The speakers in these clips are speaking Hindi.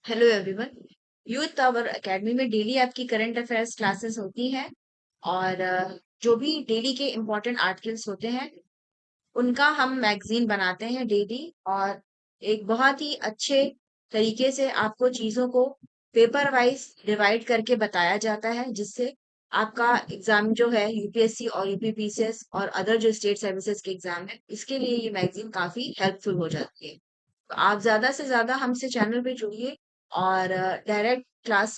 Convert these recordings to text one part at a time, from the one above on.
Hello everyone. Youth our academy में डेली आपकी करंट अफेयर्स क्लासेस होती हैं और जो भी डेली के इम्पोर्टेंट आर्टिकल्स होते हैं उनका हम मैगजीन बनाते हैं डेली। और एक बहुत ही अच्छे तरीके से आपको चीज़ों को पेपर वाइज डिवाइड करके बताया जाता है, जिससे आपका एग्जाम जो है यूपीएससी और यूपीपीसीएस और अदर जो स्टेट सर्विसेज के एग्जाम है, इसके लिए ये मैगजीन काफ़ी हेल्पफुल हो जाती है। तो आप ज़्यादा से ज़्यादा हमसे चैनल पे जुड़िए और डायरेक्ट क्लास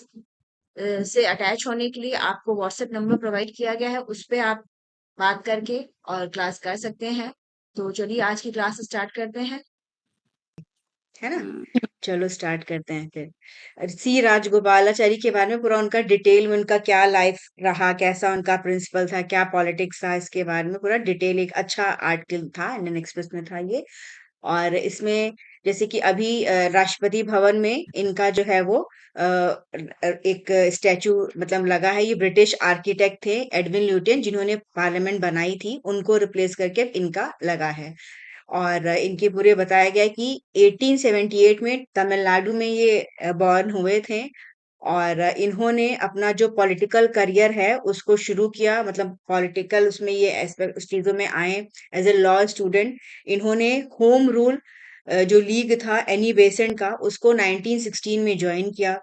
से अटैच होने के लिए आपको व्हाट्सएप नंबर प्रोवाइड किया गया है, उस पे आप बात करके और क्लास कर सकते हैं। तो चलिए आज की क्लास स्टार्ट करते हैं। है ना। चलो स्टार्ट करते हैं फिर। सी राजगोपालाचारी के बारे में पूरा उनका डिटेल में, उनका क्या लाइफ रहा, कैसा उनका प्रिंसिपल था, क्या पॉलिटिक्स था, इसके बारे में पूरा डिटेल एक अच्छा आर्टिकल था, इंडियन एक्सप्रेस में था ये। और इसमें जैसे कि अभी राष्ट्रपति भवन में इनका जो है वो एक स्टैचू मतलब लगा है। ये ब्रिटिश आर्किटेक्ट थे एडविन ल्यूटियन, जिन्होंने पार्लियामेंट बनाई थी, उनको रिप्लेस करके इनका लगा है। और इनके पूरे बताया गया है कि 1878 में तमिलनाडु में ये बॉर्न हुए थे। और इन्होंने अपना जो पॉलिटिकल करियर है उसको शुरू किया, मतलब पॉलिटिकल उसमें ये एस्पेक्ट उस चीजों में आए एज ए लॉ स्टूडेंट। इन्होंने होम रूल जो लीग था एनी बेसेंट का, उसको 1916 में ज्वाइन किया।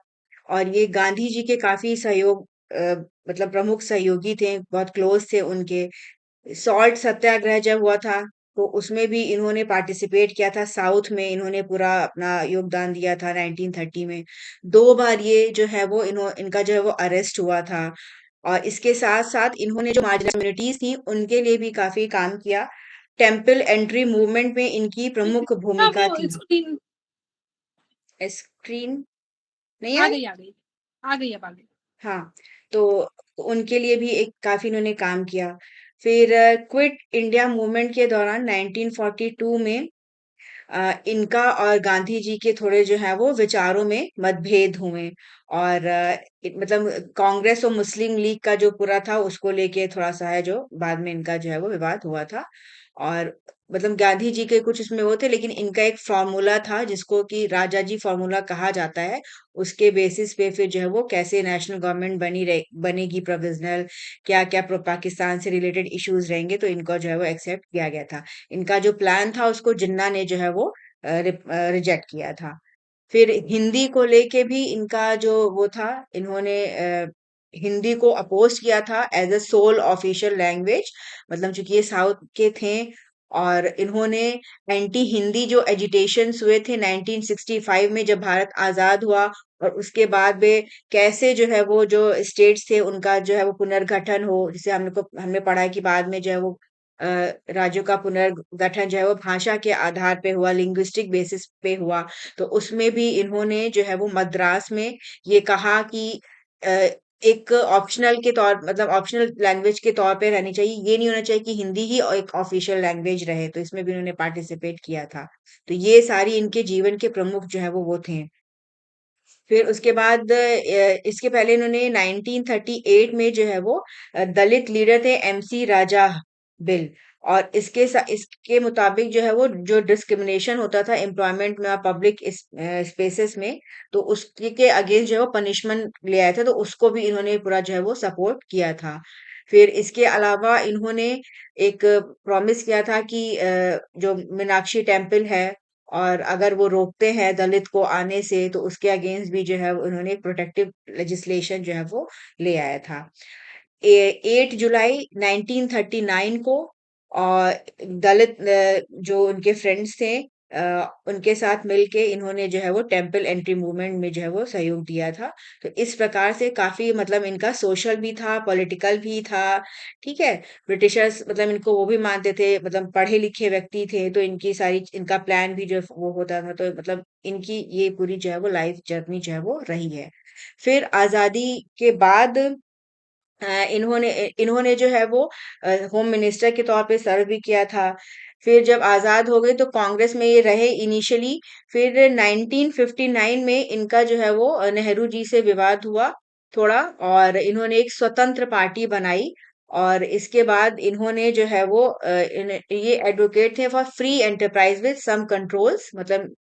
और ये गांधी जी के काफी सहयोग मतलब प्रमुख सहयोगी थे, बहुत क्लोज थे उनके। सॉल्ट सत्याग्रह जब हुआ था तो उसमें भी इन्होंने पार्टिसिपेट किया था। साउथ में इन्होंने पूरा अपना योगदान दिया था 1930 में। दो बार ये जो है वो इनका जो है वो अरेस्ट हुआ था। और इसके साथ साथ इन्होंने जो मार्जिनल कम्युनिटीज थी उनके लिए भी काफी काम किया। टेम्पल एंट्री मूवमेंट में इनकी प्रमुख हाँ, भूमिका वो थी। स्क्रीन स्क्रीन नहीं आ आई। गई, आ गई। आ गई, अब आ गई। हाँ, तो उनके लिए भी एक काफ़ी इन्होंने काम किया। फिर क्विट इंडिया मूवमेंट के दौरान 1942 में इनका और गांधी जी के थोड़े जो है वो विचारों में मतभेद हुए। और मतलब कांग्रेस और मुस्लिम लीग का जो पूरा था उसको लेके थोड़ा सा है जो बाद में इनका जो है वो विवाद हुआ था। और मतलब गांधी जी के कुछ उसमें वो थे, लेकिन इनका एक फॉर्मूला था जिसको कि राजा जी फॉर्मूला कहा जाता है। उसके बेसिस पे फिर जो है वो कैसे नेशनल गवर्नमेंट बनेगी प्रोविजनल, क्या क्या पाकिस्तान से रिलेटेड इश्यूज रहेंगे, तो इनको जो है वो एक्सेप्ट किया गया था। इनका जो प्लान था उसको जिन्ना ने जो है वो रिजेक्ट किया था। फिर हिंदी को लेके भी इनका जो वो था, इन्होंने हिंदी को अपोज किया था as a sole official language. मतलब चूंकि ये साउथ के थे, और इन्होंने एंटी हिंदी जो एजिटेशंस हुए थे 1965 में जब भारत आजाद हुआ, और उसके बाद में कैसे जो है वो जो स्टेट्स थे उनका जो है वो पुनर्गठन हो, जिसे हमने पढ़ा है कि बाद में जो है वो अ, राज्यों का पुनर्गठन जो है वो भाषा के आधार पे हुआ, लिंग्विस्टिक बेसिस पे हुआ। तो उसमें भी इन्होंने जो है वो मद्रास में ये कहा कि अ, एक ऑप्शनल के तौर मतलब ऑप्शनल लैंग्वेज के तौर पे रहनी चाहिए, ये नहीं होना चाहिए कि हिंदी ही एक ऑफिशियल लैंग्वेज रहे। तो इसमें भी उन्होंने पार्टिसिपेट किया था। तो ये सारी इनके जीवन के प्रमुख जो है वो थे। फिर उसके बाद इसके पहले इन्होंने 1938 में जो है वो दलित लीडर थे एमसी राजा बिल। और इसके मुताबिक जो है वो जो डिस्क्रिमिनेशन होता था एम्प्लॉयमेंट में और पब्लिक स्पेसेस में, तो उसके के अगेंस्ट जो है वो पनिशमेंट ले आया था। तो उसको भी इन्होंने पूरा जो है वो सपोर्ट किया था। फिर इसके अलावा इन्होंने एक प्रॉमिस किया था कि जो मीनाक्षी टेम्पल है, और अगर वो रोकते हैं दलित को आने से, तो उसके अगेंस्ट भी जो है उन्होंने एक प्रोटेक्टिव लेजिस्लेशन जो है वो ले आया था। 8 जुलाई 1939 को, और दलित जो उनके फ्रेंड्स थे उनके साथ मिलके इन्होंने जो है वो टेम्पल एंट्री मूवमेंट में जो है वो सहयोग दिया था। तो इस प्रकार से काफी मतलब इनका सोशल भी था, पॉलिटिकल भी था। ठीक है। ब्रिटिशर्स मतलब इनको वो भी मानते थे, मतलब पढ़े लिखे व्यक्ति थे, तो इनकी सारी इनका प्लान भी जो वो होता था। तो मतलब इनकी ये पूरी जो है वो लाइफ जर्नी जो है वो रही है। फिर आजादी के बाद इन्होंने इन्होंने जो है वो होम मिनिस्टर के तौर पे सर्व भी किया था। फिर जब आजाद हो गए तो कांग्रेस में ये रहे इनिशियली। फिर 1959 में इनका जो है वो नेहरू जी से विवाद हुआ थोड़ा, और इन्होंने एक स्वतंत्र पार्टी बनाई। और इसके बाद इन्होंने जो है वो ये एडवोकेट थे for free enterprise with some controls, मतलब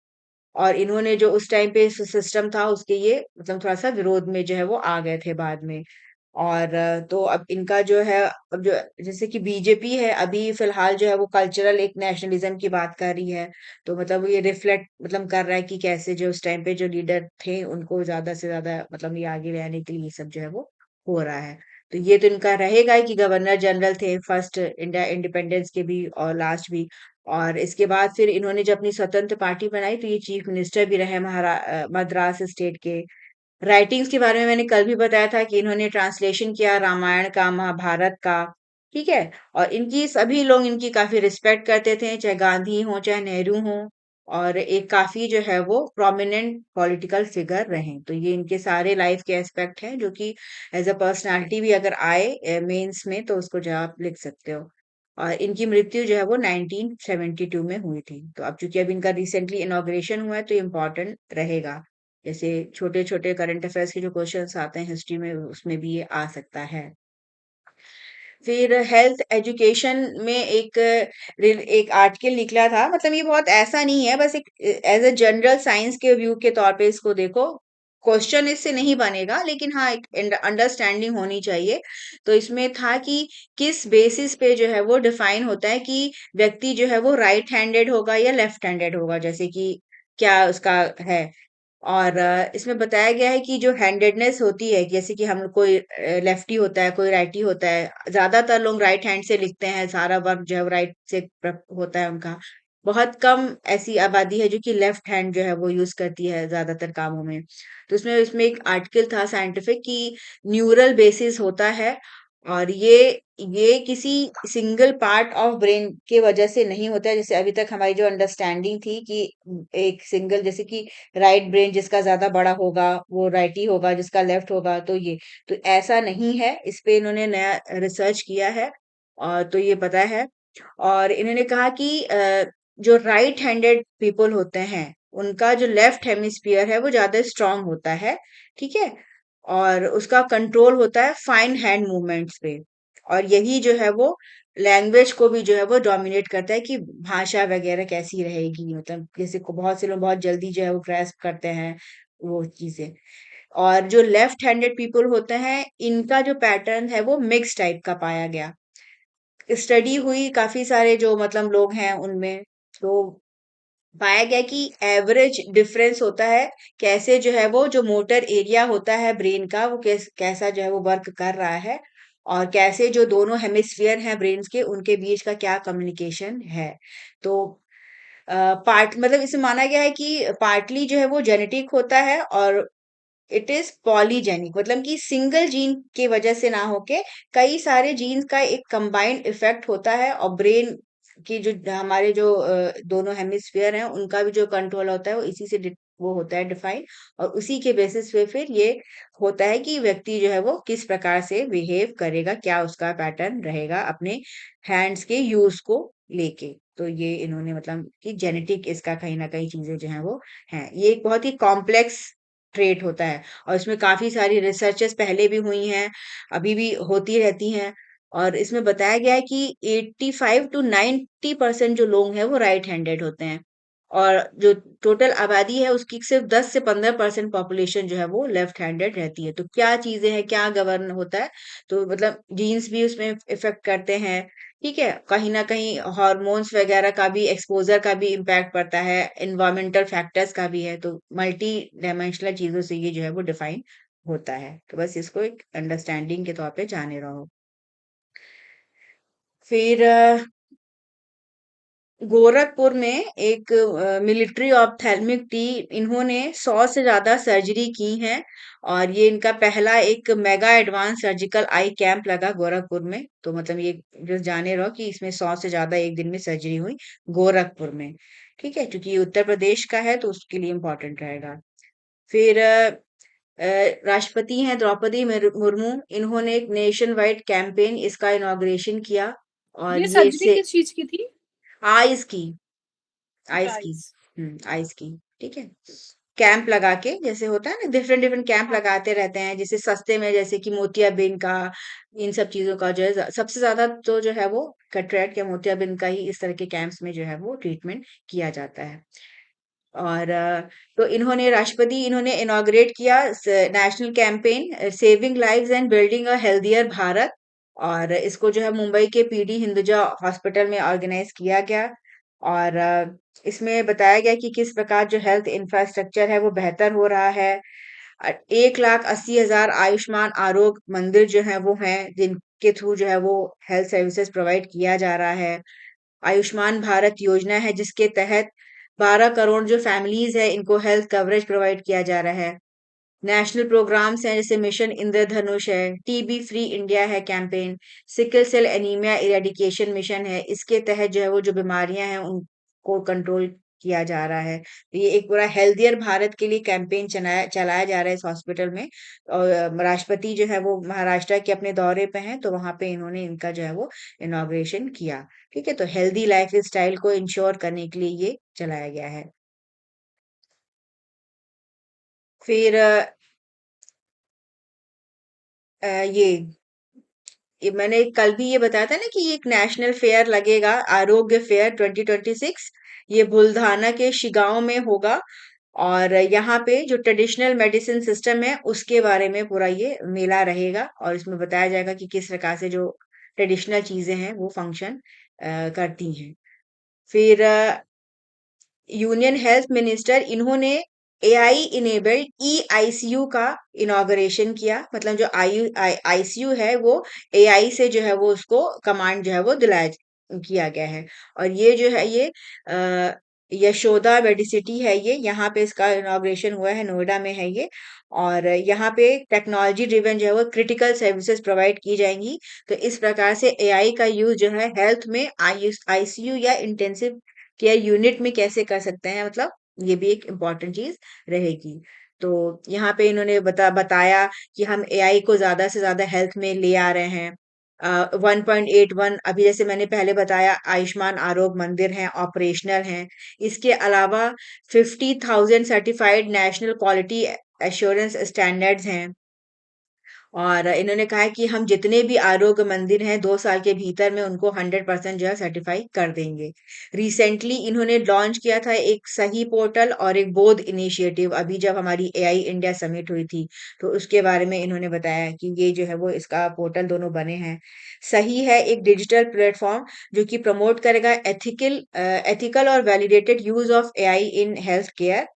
और इन्होंने जो उस टाइम पे सिस्टम था उसके ये मतलब थोड़ा सा विरोध में जो है वो आ गए थे बाद में। और तो अब इनका जो है, अब जो जैसे कि बीजेपी है अभी फिलहाल जो है वो कल्चरल एक नेशनलिज्म की बात कर रही है। तो मतलब ये रिफ्लेक्ट मतलब कर रहा है कि कैसे जो उस टाइम पे जो लीडर थे उनको ज्यादा से ज्यादा मतलब ये आगे रहने के लिए ये सब जो है वो हो रहा है। तो ये तो इनका रहेगा ही कि गवर्नर जनरल थे फर्स्ट इंडिया इंडिपेंडेंस के भी और लास्ट भी। और इसके बाद फिर इन्होंने जब अपनी स्वतंत्र पार्टी बनाई तो ये चीफ मिनिस्टर भी रहे मद्रास स्टेट के। राइटिंग्स के बारे में मैंने कल भी बताया था कि इन्होंने ट्रांसलेशन किया रामायण का, महाभारत का। ठीक है। और इनकी सभी लोग इनकी काफी रिस्पेक्ट करते थे, चाहे गांधी हो चाहे नेहरू हो। और एक काफी जो है वो प्रोमिनेंट पॉलिटिकल फिगर रहे। तो ये इनके सारे लाइफ के एस्पेक्ट हैं जो कि एज अ पर्सनालिटी भी अगर आए मेंस में तो उसको जो आप लिख सकते हो। और इनकी मृत्यु जो है वो 1972 में हुई थी। तो अब चूंकि अब इनका रिसेंटली इनॉग्रेशन हुआ है तो इम्पोर्टेंट रहेगा। जैसे छोटे छोटे करंट अफेयर्स के जो क्वेश्चंस आते हैं हिस्ट्री में उसमें भी ये आ सकता है। फिर हेल्थ एजुकेशन में एक आर्टिकल निकला था, मतलब ये बहुत ऐसा नहीं है, बस एक एज अ जनरल साइंस के व्यू के तौर पे इसको देखो। क्वेश्चन इससे नहीं बनेगा लेकिन हाँ एक अंडरस्टैंडिंग होनी चाहिए। तो इसमें था कि किस बेसिस पे जो है वो डिफाइन होता है कि व्यक्ति जो है वो राइट हैंडेड होगा या लेफ्ट हैंडेड होगा, जैसे कि क्या उसका है। और इसमें बताया गया है कि जो हैंडेडनेस होती है, जैसे कि हम कोई लेफ्टी होता है कोई राइटी होता है, ज्यादातर लोग राइट हैंड से लिखते हैं, सारा वर्क जो है राइट से होता है उनका। बहुत कम ऐसी आबादी है जो कि लेफ्ट हैंड जो है वो यूज करती है ज्यादातर कामों में। तो इसमें इसमें एक आर्टिकल था साइंटिफिक कि न्यूरल बेसिस होता है। और ये किसी सिंगल पार्ट ऑफ ब्रेन के वजह से नहीं होता है, जैसे अभी तक हमारी जो अंडरस्टैंडिंग थी कि एक सिंगल, जैसे कि राइट ब्रेन जिसका ज्यादा बड़ा होगा वो राइट ही होगा, जिसका लेफ्ट होगा तो ये। तो ऐसा नहीं है, इस पे इन्होंने नया रिसर्च किया है और तो ये पता है। और इन्होंने कहा कि जो राइट हैंडेड पीपल होते हैं उनका जो लेफ्ट हेमिस्फीयर है वो ज्यादा स्ट्रांग होता है। ठीक है। और उसका कंट्रोल होता है फाइन हैंड मूवमेंट्स पे। और यही जो है वो लैंग्वेज को भी जो है वो डोमिनेट करता है कि भाषा वगैरह कैसी रहेगी, मतलब जैसे को बहुत से लोग बहुत जल्दी जो है वो ग्रैस्प करते हैं वो चीजें। और जो लेफ्ट हैंडेड पीपल होते हैं इनका जो पैटर्न है वो मिक्स टाइप का पाया गया। स्टडी हुई काफी सारे जो मतलब लोग हैं उनमें, तो पाया गया कि एवरेज डिफरेंस होता है कैसे जो है वो जो मोटर एरिया होता है ब्रेन का वो कैसा जो है वो वर्क कर रहा है। और कैसे जो दोनों हेमिस्फीयर हैं ब्रेन के उनके बीच का क्या कम्युनिकेशन है। तो पार्ट मतलब इसे माना गया है कि पार्टली जो है वो जेनेटिक होता है और इट इज पॉलीजेनिक, मतलब कि सिंगल जीन की वजह से ना होके कई सारे जीन्स का एक कंबाइंड इफेक्ट होता है। और ब्रेन की जो हमारे जो दोनों हेमिस्फीयर हैं उनका भी जो कंट्रोल होता है वो इसी से वो होता है डिफाइन। और उसी के बेसिस पे फिर ये होता है कि व्यक्ति जो है वो किस प्रकार से बिहेव करेगा, क्या उसका पैटर्न रहेगा अपने हैंड्स के यूज को लेके। तो ये इन्होंने मतलब कि जेनेटिक इसका कहीं ना कहीं चीजें जो है वो हैं। ये एक बहुत ही कॉम्प्लेक्स ट्रेट होता है और इसमें काफी सारी रिसर्चेस पहले भी हुई हैं, अभी भी होती रहती हैं। और इसमें बताया गया है कि 85 टू 90% जो लोग हैं वो राइट हैंडेड होते हैं। और जो टोटल आबादी है उसकी सिर्फ 10 से 15% पॉपुलेशन जो है वो लेफ्ट हैंडेड रहती है। तो क्या चीजें हैं, क्या गवर्न होता है, तो मतलब जीन्स भी उसमें इफेक्ट करते हैं। ठीक है। कहीं ना कहीं हार्मोन्स वगैरह का भी, एक्सपोजर का भी इम्पैक्ट पड़ता है, इन्वायरमेंटल फैक्टर्स का भी है। तो मल्टी डायमेंशनल चीजों से ये जो है वो डिफाइन होता है। तो बस इसको एक अंडरस्टैंडिंग के तौर पे जाने रहो। फिर गोरखपुर में एक मिलिट्री ऑप्थेल्मिक टीम, इन्होंने 100 से ज्यादा सर्जरी की हैं। और ये इनका पहला एक मेगा एडवांस सर्जिकल आई कैंप लगा गोरखपुर में। तो मतलब ये जो जाने रहो कि इसमें 100 से ज्यादा एक दिन में सर्जरी हुई गोरखपुर में। ठीक है, क्योंकि ये उत्तर प्रदेश का है तो उसके लिए इम्पोर्टेंट रहेगा। फिर राष्ट्रपति हैं द्रौपदी मुर्मू, इन्होंने एक नेशन वाइड कैंपेन इसका इनॉग्रेशन किया। और ये ये सर्जरी इससे किस चीज की थी? आइज की, आइस की। गाइस। आइस की। ठीक है। कैंप लगा के, जैसे होता है ना डिफरेंट डिफरेंट कैंप हाँ। लगाते रहते हैं, जैसे सस्ते में, जैसे कि मोतियाबिंद का, इन सब चीजों का जो है सबसे ज्यादा तो जो है वो कैटरेक्ट या मोतियाबिंद का ही इस तरह के कैंप्स में जो है वो ट्रीटमेंट किया जाता है। और तो राष्ट्रपति इनॉग्रेट किया national campaign saving lives and building a healthier Bharat. और इसको जो है मुंबई के पीडी हिंदुजा हॉस्पिटल में ऑर्गेनाइज किया गया। और इसमें बताया गया कि किस प्रकार जो हेल्थ इंफ्रास्ट्रक्चर है वो बेहतर हो रहा है। 1,80,000 आयुष्मान आरोग्य मंदिर जो है वो हैं जिनके थ्रू जो है वो हेल्थ सर्विसेज प्रोवाइड किया जा रहा है। आयुष्मान भारत योजना है जिसके तहत 12 करोड़ जो फैमिलीज है इनको हेल्थ कवरेज प्रोवाइड किया जा रहा है। नेशनल प्रोग्राम्स हैं जैसे मिशन इंद्रधनुष है, टीबी फ्री इंडिया है campaign, sickle cell anaemia eradication mission है। इसके तहत जो है वो जो बीमारियां हैं उनको कंट्रोल किया जा रहा है। तो ये एक पूरा हेल्दियर भारत के लिए कैंपेन चलाया चलाया जा रहा है इस हॉस्पिटल में। और राष्ट्रपति जो है वो महाराष्ट्र के अपने दौरे पे हैं, तो वहां पे इन्होंने इनका जो है वो इनॉग्रेशन किया। ठीक है, तो हेल्दी लाइफ स्टाइल को इंश्योर करने के लिए ये चलाया गया है। फिर ये मैंने कल भी ये बताया था ना कि एक नेशनल फेयर लगेगा, आरोग्य फेयर 2026। ये बुल्धाना के शिगांव में होगा। और यहाँ पे जो ट्रेडिशनल मेडिसिन सिस्टम है उसके बारे में पूरा ये मेला रहेगा, और इसमें बताया जाएगा कि किस प्रकार से जो ट्रेडिशनल चीजें हैं वो फंक्शन करती हैं। फिर यूनियन हेल्थ मिनिस्टर इन्होंने एआई इनेबल्ड ई आईसीयू का इनॉग्रेशन किया। मतलब जो आईसीयू है वो एआई से जो है वो उसको कमांड जो है वो दिलाया किया गया है। और ये जो है ये यशोदा मेडिसिटी है, ये यहाँ पे इसका इनॉग्रेशन हुआ है, नोएडा में है ये। और यहाँ पे टेक्नोलॉजी ड्रिवन जो है वो क्रिटिकल सर्विसेज प्रोवाइड की जाएंगी। तो इस प्रकार से एआई का यूज जो है हेल्थ में आईसीयू या इंटेंसिव केयर यूनिट में कैसे कर सकते हैं, मतलब ये भी एक इम्पॉर्टेंट चीज रहेगी। तो यहाँ पे इन्होंने बताया कि हम एआई को ज्यादा से ज्यादा हेल्थ में ले आ रहे हैं। 1.81 अभी जैसे मैंने पहले बताया आयुष्मान आरोग्य मंदिर हैं, ऑपरेशनल हैं। इसके अलावा 50,000 certified national quality assurance standards हैं। और इन्होंने कहा है कि हम जितने भी आरोग्य मंदिर हैं 2 साल के भीतर में उनको 100% जो है सर्टिफाई कर देंगे। रिसेंटली इन्होंने लॉन्च किया था एक सही पोर्टल और एक बोध इनिशिएटिव, अभी जब हमारी एआई इंडिया समिट हुई थी तो उसके बारे में इन्होंने बताया कि ये जो है वो इसका पोर्टल दोनों बने हैं। सही है एक डिजिटल प्लेटफॉर्म जो कि प्रमोट करेगा एथिकल और validated use of AI in health care.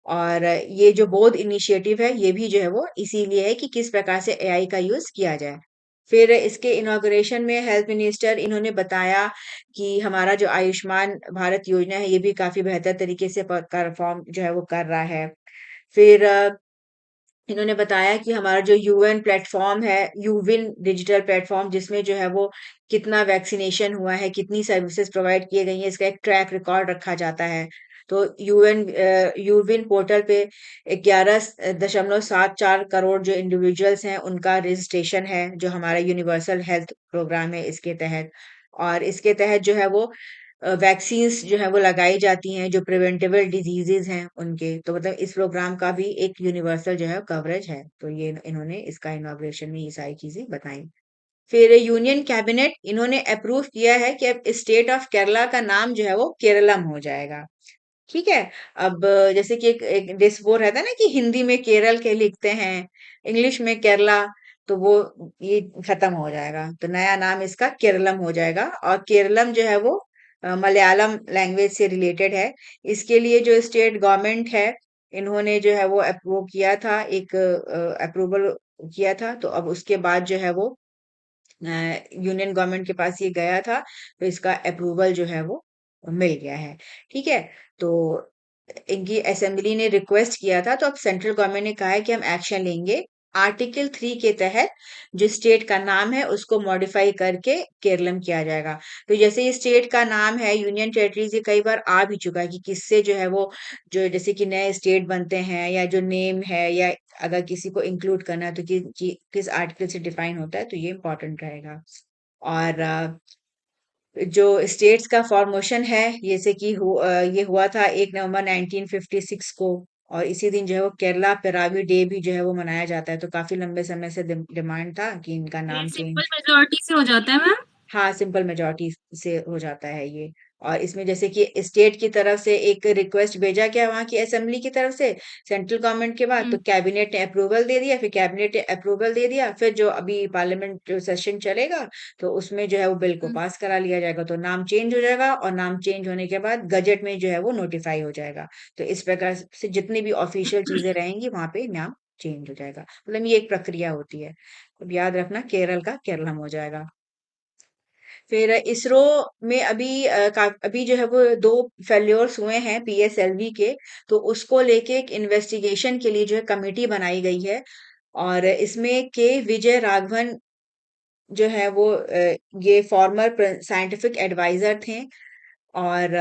और ये जो बोध इनिशिएटिव है ये भी जो है वो इसीलिए है कि किस प्रकार से एआई का यूज किया जाए। फिर इसके इनॉग्रेशन में हेल्थ मिनिस्टर इन्होंने बताया कि हमारा जो आयुष्मान भारत योजना है ये भी काफी बेहतर तरीके से परफॉर्म जो है वो कर रहा है। फिर इन्होंने बताया कि हमारा जो यूएन प्लेटफॉर्म है, यूविन डिजिटल प्लेटफॉर्म, जिसमें जो है वो कितना वैक्सीनेशन हुआ है, कितनी सर्विसेज प्रोवाइड की गई हैं, इसका एक ट्रैक रिकॉर्ड रखा जाता है। तो यूविन पोर्टल पे 11.74 करोड़ जो इंडिविजुअल्स हैं उनका रजिस्ट्रेशन है, जो हमारा यूनिवर्सल हेल्थ प्रोग्राम है इसके तहत। और इसके तहत जो है वो वैक्सीन्स जो है वो लगाई जाती हैं जो प्रिवेंटेबल डिजीजेज हैं उनके। तो मतलब इस प्रोग्राम का भी एक यूनिवर्सल जो है कवरेज है। तो ये इन्होंने इसका इनॉग्रेशन में ये सारी चीजें बताई। फिर यूनियन कैबिनेट इन्होंने अप्रूव किया है कि अब स्टेट ऑफ केरला का नाम जो है वो केरलम हो जाएगा। ठीक है। अब जैसे कि एक डिस वो रहता है ना कि हिंदी में केरल के लिखते हैं, इंग्लिश में केरला, तो वो ये खत्म हो जाएगा। तो नया नाम इसका केरलम हो जाएगा। और केरलम जो है वो मलयालम लैंग्वेज से रिलेटेड है। इसके लिए जो स्टेट गवर्नमेंट है इन्होंने जो है वो अप्रूव किया था, एक अप्रूवल किया था। तो अब उसके बाद जो है वो यूनियन गवर्नमेंट के पास ये गया था, तो इसका अप्रूवल जो है वो मिल गया है। ठीक है। तो इनकी असेंबली ने रिक्वेस्ट किया था, तो अब सेंट्रल गवर्नमेंट ने कहा है कि हम एक्शन लेंगे। आर्टिकल 3 के तहत जो स्टेट का नाम है उसको मॉडिफाई करके केरलम किया जाएगा। तो जैसे ये स्टेट का नाम है यूनियन टेरिटरीज, ये कई बार आ भी चुका है कि किससे जो है वो जो जैसे कि नए स्टेट बनते हैं, या जो नेम है, या अगर किसी को इंक्लूड करना है तो किस आर्टिकल से डिफाइन होता है, तो ये इम्पोर्टेंट रहेगा। और जो स्टेट्स का फॉर्मेशन है जैसे कि ये हुआ था 1 नवंबर 1956 को। और इसी दिन जो है वो केरला पिरावी डे भी जो है वो मनाया जाता है। तो काफी लंबे समय से डिमांड था कि इनका ये नाम सिंपल चेंज। मेजोरिटी से हो जाता है मैम? हाँ, सिंपल मेजॉरिटी से हो जाता है ये। और इसमें जैसे कि स्टेट की तरफ से एक रिक्वेस्ट भेजा गया वहाँ की असेंबली की तरफ से सेंट्रल गवर्नमेंट के बाद, तो हुँ, कैबिनेट ने अप्रूवल दे दिया, फिर कैबिनेट ने अप्रूवल दे दिया, फिर जो अभी पार्लियामेंट जो सेशन चलेगा, तो उसमें जो है वो बिल को हुँ। पास करा लिया जाएगा। तो नाम चेंज हो जाएगा और नाम चेंज होने के बाद गजट में जो है वो नोटिफाई हो जाएगा। तो इस प्रकार से जितनी भी ऑफिशियल चीजें रहेंगी वहां पे नाम चेंज हो जाएगा। मतलब ये एक प्रक्रिया होती है। अब याद रखना, केरल का केरलम हो जाएगा। फिर इसरो में अभी जो है वो 2 फेल्योर्स हुए हैं पीएसएलवी के, तो उसको लेके एक इन्वेस्टिगेशन के लिए जो है कमेटी बनाई गई है। और इसमें के विजय राघवन जो है वो ये फॉर्मर साइंटिफिक एडवाइजर थे। और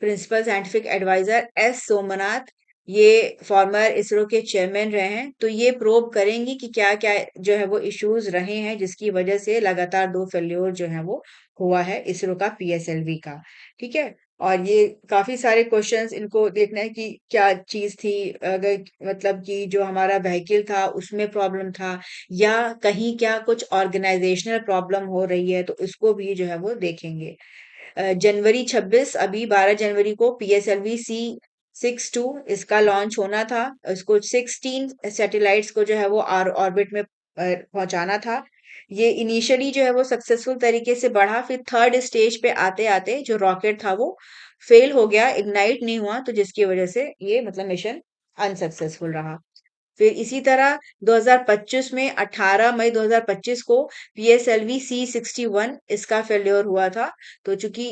principal scientific adviser S Somnath, ये फॉर्मर इसरो के चेयरमैन रहे हैं। तो ये प्रोब करेंगी कि क्या क्या जो है वो इश्यूज रहे हैं जिसकी वजह से लगातार 2 फेल्योर जो है वो हुआ है इसरो का पीएसएलवी का। ठीक है। और ये काफी सारे क्वेश्चंस इनको देखना है कि क्या चीज थी, अगर मतलब कि जो हमारा व्हीकल था उसमें प्रॉब्लम था, या कहीं क्या कुछ ऑर्गेनाइजेशनल प्रॉब्लम हो रही है, तो इसको भी जो है वो देखेंगे। जनवरी 26, अभी 12 जनवरी को पीएसएलवी C62 इसका लॉन्च होना था। इसको 16 सैटेलाइट्स को जो है वो ऑर्बिट में पहुंचाना था। ये इनिशियली जो है वो सक्सेसफुल तरीके से बढ़ा, फिर थर्ड स्टेज पे आते आते जो रॉकेट था वो फेल हो गया, इग्नाइट नहीं हुआ, तो जिसकी वजह से ये मतलब मिशन अनसक्सेसफुल रहा। फिर इसी तरह 2025 में 18 मई 2025 को पीएसएलवी C61 इसका फेल्योर हुआ था। तो चूंकि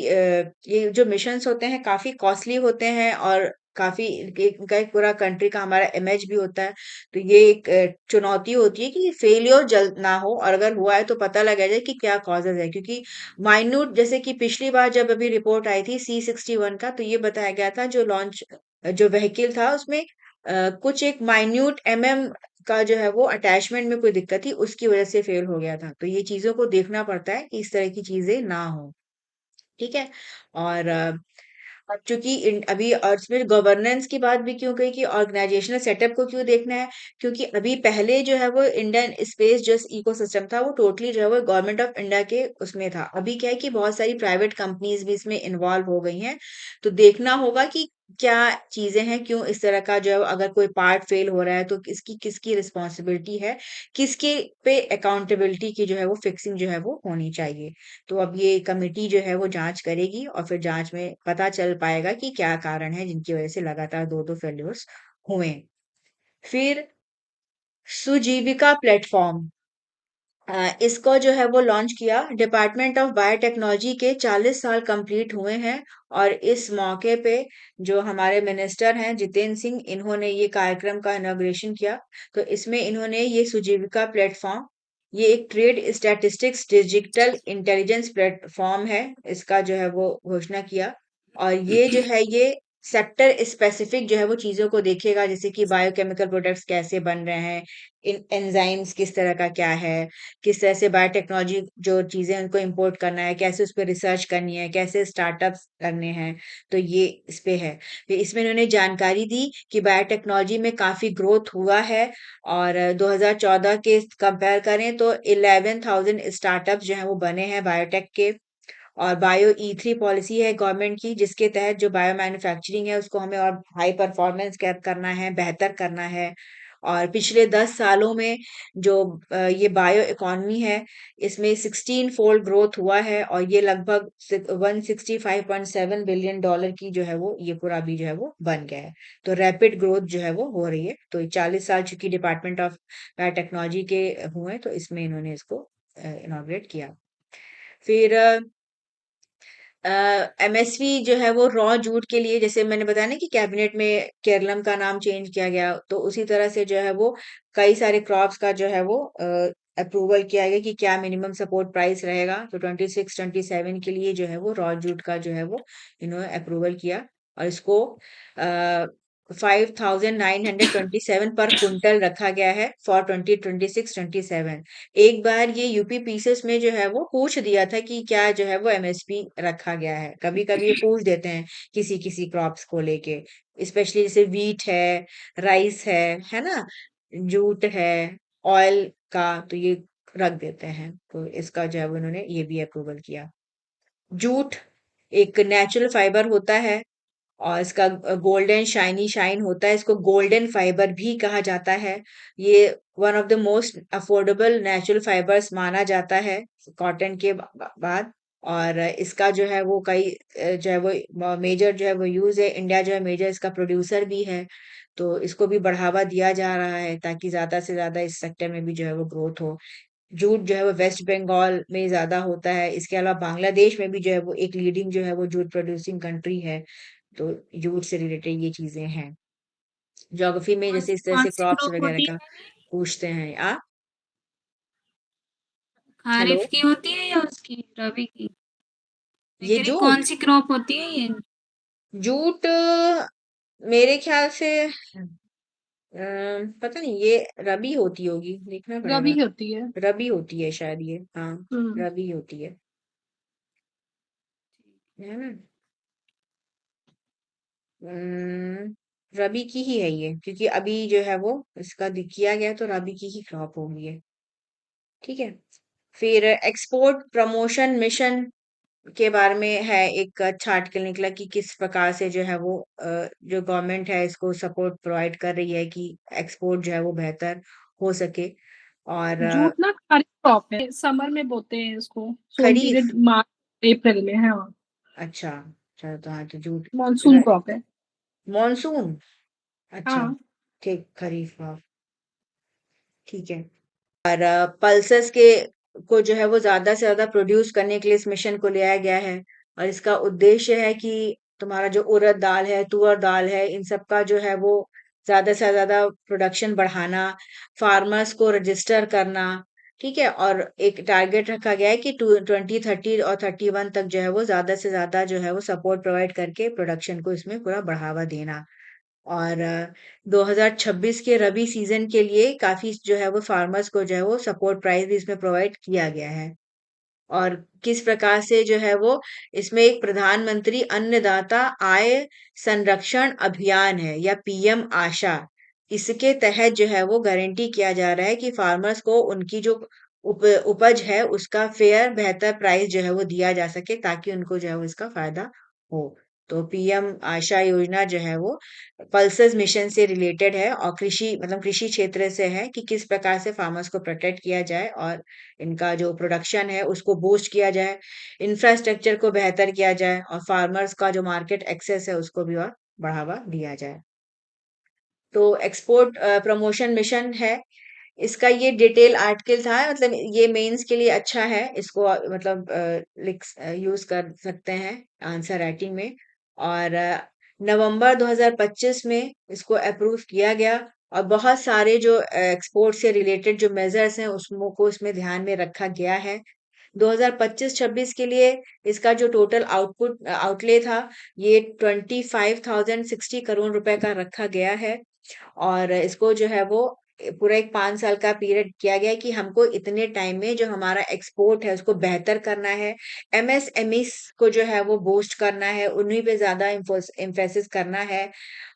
ये जो मिशंस होते हैं काफी कॉस्टली होते हैं और काफी इनका एक पूरा कंट्री का हमारा इमेज भी होता है। तो ये एक चुनौती होती है कि फेलियर जल्द ना हो, और अगर हुआ है तो पता लगा जाए कि क्या कॉजेज है। क्योंकि माइन्यूट, जैसे कि पिछली बार जब अभी रिपोर्ट आई थी C61 का, तो ये बताया गया था जो लॉन्च जो व्हीकल था उसमें कुछ एक माइन्यूट का जो है वो अटैचमेंट में कोई दिक्कत थी, उसकी वजह से फेल हो गया था। तो ये चीजों को देखना पड़ता है कि इस तरह की चीजें ना हो। ठीक है। और अब चूंकि अभी और इसमें गवर्नेंस की बात भी क्यों कही कि ऑर्गेनाइजेशनल सेटअप को क्यों देखना है, क्योंकि अभी पहले जो है वो इंडियन स्पेस जो इकोसिस्टम था वो टोटली जो है वो गवर्नमेंट ऑफ इंडिया के उसमें था। अभी क्या है कि बहुत सारी प्राइवेट कंपनीज भी इसमें इन्वॉल्व हो गई हैं। तो देखना होगा कि क्या चीजें हैं, क्यों इस तरह का जो है अगर कोई पार्ट फेल हो रहा है तो किसकी किसकी रिस्पॉन्सिबिलिटी है, किसके पे अकाउंटेबिलिटी की जो है वो फिक्सिंग जो है वो होनी चाहिए। तो अब ये कमेटी जो है वो जांच करेगी और फिर जांच में पता चल पाएगा कि क्या कारण है जिनकी वजह से लगातार 2-2 फेल्योर्स हुए। फिर सुजीविका प्लेटफॉर्म, इसको जो है वो लॉन्च किया। डिपार्टमेंट ऑफ बायोटेक्नोलॉजी के 40 साल कंप्लीट हुए हैं। और इस मौके पे जो हमारे मिनिस्टर हैं जितेंद्र सिंह, इन्होंने ये कार्यक्रम का इनॉग्रेशन किया। तो इसमें इन्होंने ये सुजीविका प्लेटफॉर्म, ये एक trade statistics digital intelligence platform है, इसका जो है वो घोषणा किया। और ये जो है ये सेक्टर स्पेसिफिक जो है वो चीजों को देखेगा, जैसे कि बायोकेमिकल प्रोडक्ट्स कैसे बन रहे हैं, इन एंजाइम्स किस तरह का क्या है, किस तरह से बायोटेक्नोलॉजी जो चीजें उनको इंपोर्ट करना है, कैसे उस पर रिसर्च करनी है, कैसे स्टार्टअप्स करने हैं। तो ये इस पे है। फिर इसमें इन्होंने जानकारी दी कि बायोटेक्नोलॉजी में काफी ग्रोथ हुआ है। और 2014 के कंपेयर करें तो 11,000 स्टार्टअप्स जो हैं वो बने हैं बायोटेक के। और बायो ई3 पॉलिसी है गवर्नमेंट की, जिसके तहत जो बायो मैन्युफैक्चरिंग है उसको हमें और हाई परफॉर्मेंस करना है, बेहतर करना है। और पिछले 10 सालों में जो ये बायो इकोनॉमी है, इसमें 16 फोल्ड ग्रोथ हुआ है, और ये लगभग 165.7 बिलियन डॉलर की जो है वो ये पूरा भी जो है वो बन गया है। तो रैपिड ग्रोथ जो है वो हो रही है। तो 40 साल चूंकि डिपार्टमेंट ऑफ बायोटेक्नोलॉजी के हुए, तो इसमें इन्होंने इसको इनॉग्रेट किया। फिर एमएसवी जो है वो रॉ जूट के लिए, जैसे मैंने बताया ना कि कैबिनेट में केरलम का नाम चेंज किया गया, तो उसी तरह से जो है वो कई सारे क्रॉप्स का जो है वो अप्रूवल किया गया कि क्या मिनिमम सपोर्ट प्राइस रहेगा। तो 26-27 के लिए जो है वो रॉ जूट का जो है वो इन्होंने अप्रूवल किया। और इसको 5,927 पर कुंटल रखा गया है फॉर 2026-27। एक बार ये यूपी पीसेस में जो है वो पूछ दिया था कि क्या जो है वो एमएसपी रखा गया है। कभी कभी ये पूछ देते हैं किसी किसी क्रॉप्स को लेके, स्पेशली जैसे वीट है, राइस है ना, जूट है, ऑयल का। तो ये रख देते हैं। तो इसका जो है वो इन्होंने ये भी अप्रूवल किया। जूट एक नेचुरल फाइबर होता है और इसका गोल्डन शाइनी शाइन होता है, इसको गोल्डन फाइबर भी कहा जाता है। ये one of the most affordable natural fibres माना जाता है कॉटन के बाद। और इसका जो है वो कई जो है वो मेजर जो है वो यूज है। इंडिया जो है मेजर इसका प्रोड्यूसर भी है। तो इसको भी बढ़ावा दिया जा रहा है ताकि ज्यादा से ज्यादा इस सेक्टर में भी जो है वो ग्रोथ हो। जूट जो है वो वेस्ट बंगाल में ज्यादा होता है। इसके अलावा बांग्लादेश में भी जो है वो एक लीडिंग जो है वो जूट प्रोड्यूसिंग कंट्री है। तो जूट से रिलेटेड ये चीजें हैं। ज्योग्राफी में जैसे इस तरह कौन से सी क्रॉप्स क्रॉप वगैरह होती का है ये? पूछते हैं। आ हेलो। खरीफ की होती है या उसकी रबी की? मैं ये कह रही जूट कौन सी क्रॉप होती है ये? जूट मेरे ख्याल से पता नहीं, ये रबी होती होगी, देखना रबी पड़ेगा। होती है। रबी होती है शायद ये, हाँ। हम्म। रबी होती है ना। अम्म, रबी की ही है ये, क्योंकि अभी जो है वो इसका किया गया तो रबी की ही क्रॉप होगी ये। ठीक है। फिर एक्सपोर्ट प्रमोशन मिशन के बारे में है एक अच्छा आर्टिकल निकला कि किस प्रकार से जो है वो जो गवर्नमेंट है इसको सपोर्ट प्रोवाइड कर रही है कि एक्सपोर्ट जो है वो बेहतर हो सके। और जूट ना खरीफ क्रॉप है, समर में बोते हैं इसको। सोन खरीफ। पीरियड मार्च अप्रैल में है। हाँ, अच्छा। अच्छा, तो हाँ, तो जूट मानसून क्रॉप है। मॉनसून। अच्छा। हाँ। ठीक, खरीफ हाँ, ठीक है। और पल्सेस के को जो है वो ज्यादा से ज्यादा प्रोड्यूस करने के लिए इस मिशन को लिया गया है। और इसका उद्देश्य है कि तुम्हारा जो उड़द दाल है, तुअर दाल है, इन सब का जो है वो ज्यादा से ज्यादा प्रोडक्शन बढ़ाना, फार्मर्स को रजिस्टर करना। ठीक है। और एक टारगेट रखा गया है कि 2030 और 31 तक जो है वो ज्यादा से ज्यादा जो है वो सपोर्ट प्रोवाइड करके प्रोडक्शन को इसमें पूरा बढ़ावा देना। और 2026 के रबी सीजन के लिए काफी जो है वो फार्मर्स को जो है वो सपोर्ट प्राइस भी इसमें प्रोवाइड किया गया है। और किस प्रकार से जो है वो इसमें एक प्रधानमंत्री अन्नदाता आय संरक्षण अभियान है या पीएम आशा। इसके तहत जो है वो गारंटी किया जा रहा है कि फार्मर्स को उनकी जो उपज है उसका फेयर बेहतर प्राइस जो है वो दिया जा सके ताकि उनको जो है वो इसका फायदा हो। तो पीएम आशा योजना जो है वो पल्सेस मिशन से रिलेटेड है और कृषि मतलब कृषि क्षेत्र से है कि किस प्रकार से फार्मर्स को प्रोटेक्ट किया जाए और इनका जो प्रोडक्शन है उसको बूस्ट किया जाए, इंफ्रास्ट्रक्चर को बेहतर किया जाए और फार्मर्स का जो मार्केट एक्सेस है उसको भी और बढ़ावा दिया जाए। तो एक्सपोर्ट प्रमोशन मिशन है। इसका ये डिटेल आर्टिकल था, मतलब ये मेंस के लिए अच्छा है। इसको मतलब लिख यूज कर सकते हैं आंसर राइटिंग में। और नवंबर 2025 में इसको अप्रूव किया गया। और बहुत सारे जो एक्सपोर्ट से रिलेटेड जो मेजर्स हैं उसको को इसमें ध्यान में रखा गया है। 2025-26 के लिए इसका जो टोटल आउटपुट आउटले था ये 25,060 करोड़ रुपए का रखा गया है। और इसको जो है वो पूरा एक 5 साल का पीरियड किया गया है कि हमको इतने टाइम में जो हमारा एक्सपोर्ट है उसको बेहतर करना है। एमएसएमईस को जो है वो बूस्ट करना है, उन्हीं पे ज्यादा इम्फेसिस करना है।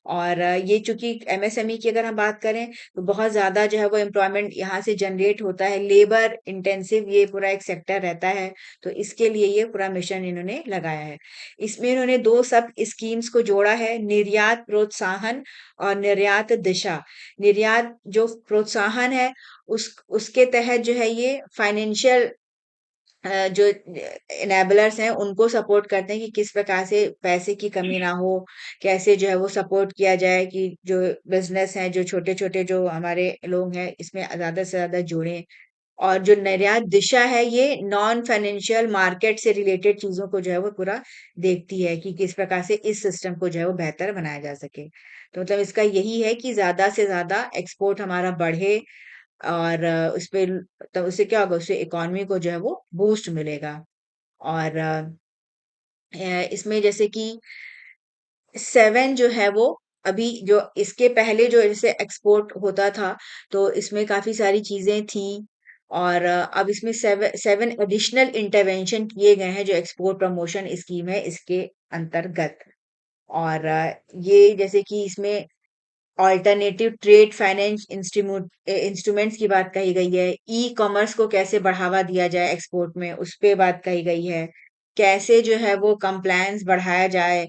और ये चूंकि एमएसएमई की अगर हम बात करें तो बहुत ज्यादा जो है वो एम्प्लॉयमेंट यहाँ से जनरेट होता है, लेबर इंटेंसिव ये पूरा एक सेक्टर रहता है। तो इसके लिए ये पूरा मिशन इन्होंने लगाया है। इसमें इन्होंने दो सब स्कीम्स को जोड़ा है, निर्यात प्रोत्साहन और निर्यात दिशा। निर्यात जो प्रोत्साहन है उसके तहत जो है ये फाइनेंशियल जो इनेबलर्स हैं उनको सपोर्ट करते हैं कि किस प्रकार से पैसे की कमी ना हो, कैसे जो है वो सपोर्ट किया जाए कि जो बिजनेस हैं, जो छोटे छोटे जो हमारे लोग हैं इसमें ज्यादा से ज्यादा जुड़े। और जो निर्यात दिशा है ये नॉन फाइनेंशियल मार्केट से रिलेटेड चीजों को जो है वो पूरा देखती है कि किस प्रकार से इस सिस्टम को जो है वो बेहतर बनाया जा सके। तो मतलब इसका यही है कि ज्यादा से ज्यादा एक्सपोर्ट हमारा बढ़े। और उस पे तो उससे क्या होगा, उससे इकोनॉमी को जो है वो बूस्ट मिलेगा। और इसमें जैसे कि 7 जो है वो अभी जो इसके पहले जो जैसे एक्सपोर्ट होता था तो इसमें काफी सारी चीजें थी। और अब इसमें 7 एडिशनल इंटरवेंशन किए गए हैं जो एक्सपोर्ट प्रमोशन स्कीम है इसके अंतर्गत। और ये जैसे कि इसमें ऑल्टरनेटिव ट्रेड फाइनेंस इंस्ट्रूमेंट्स की बात कही गई है। ई कॉमर्स को कैसे बढ़ावा दिया जाए एक्सपोर्ट में, उस पे बात कही गई है। कैसे जो है वो कंप्लायंस बढ़ाया जाए,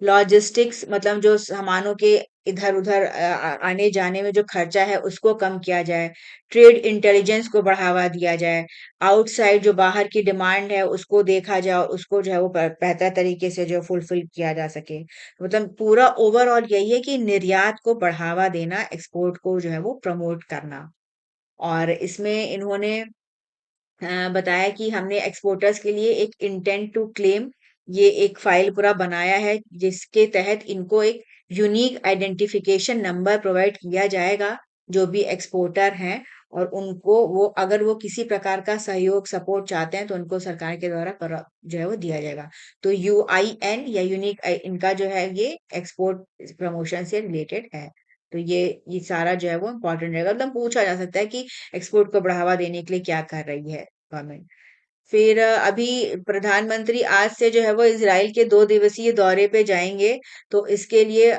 लॉजिस्टिक्स मतलब जो सामानों के इधर-उधर आने जाने में जो खर्चा है उसको कम किया जाए, ट्रेड इंटेलिजेंस को बढ़ावा दिया जाए, आउटसाइड जो बाहर की डिमांड है उसको देखा जाए और उसको जो है वो बेहतर तरीके से जो फुलफिल किया जा सके। मतलब पूरा ओवरऑल यही है कि निर्यात को बढ़ावा देना, एक्सपोर्ट को जो है वो प्रमोट करना। और इसमें इन्होंने बताया कि हमने एक्सपोर्टर्स के लिए एक इंटेंट टू क्लेम ये एक फाइल पूरा बनाया है जिसके तहत इनको एक यूनिक आइडेंटिफिकेशन नंबर प्रोवाइड किया जाएगा जो भी एक्सपोर्टर हैं, और उनको वो अगर वो किसी प्रकार का सहयोग सपोर्ट चाहते हैं तो उनको सरकार के द्वारा जो है वो दिया जाएगा। तो यूआईएन या यूनिक इनका जो है ये एक्सपोर्ट प्रमोशन से रिलेटेड है। तो ये सारा जो है वो इम्पोर्टेंट रहेगा, मतलब पूछा जा सकता है कि एक्सपोर्ट को बढ़ावा देने के लिए क्या कर रही है गवर्नमेंट। फिर अभी प्रधानमंत्री आज से जो है वो इजराइल के 2 दिवसीय दौरे पे जाएंगे। तो इसके लिए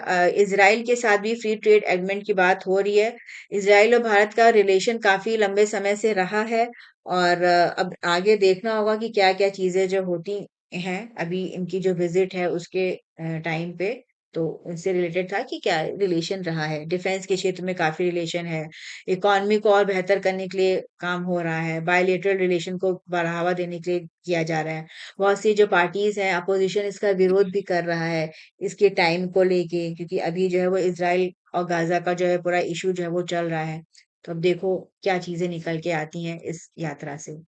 इजराइल के साथ भी फ्री ट्रेड एग्रीमेंट की बात हो रही है। इजराइल और भारत का रिलेशन काफी लंबे समय से रहा है, और अब आगे देखना होगा कि क्या क्या चीजें जो होती हैं। अभी इनकी जो विजिट है उसके टाइम पे तो उनसे रिलेटेड था कि क्या रिलेशन रहा है। डिफेंस के क्षेत्र में काफी रिलेशन है, इकोनॉमी को और बेहतर करने के लिए काम हो रहा है, बायलैटरल रिलेशन को बढ़ावा देने के लिए किया जा रहा है। बहुत सी जो पार्टीज हैं अपोजिशन इसका विरोध भी कर रहा है इसके टाइम को लेके, क्योंकि अभी जो है वो इजराइल और गाजा का जो है पूरा इशू जो है वो चल रहा है। तो अब देखो क्या चीजें निकल के आती हैं इस यात्रा से।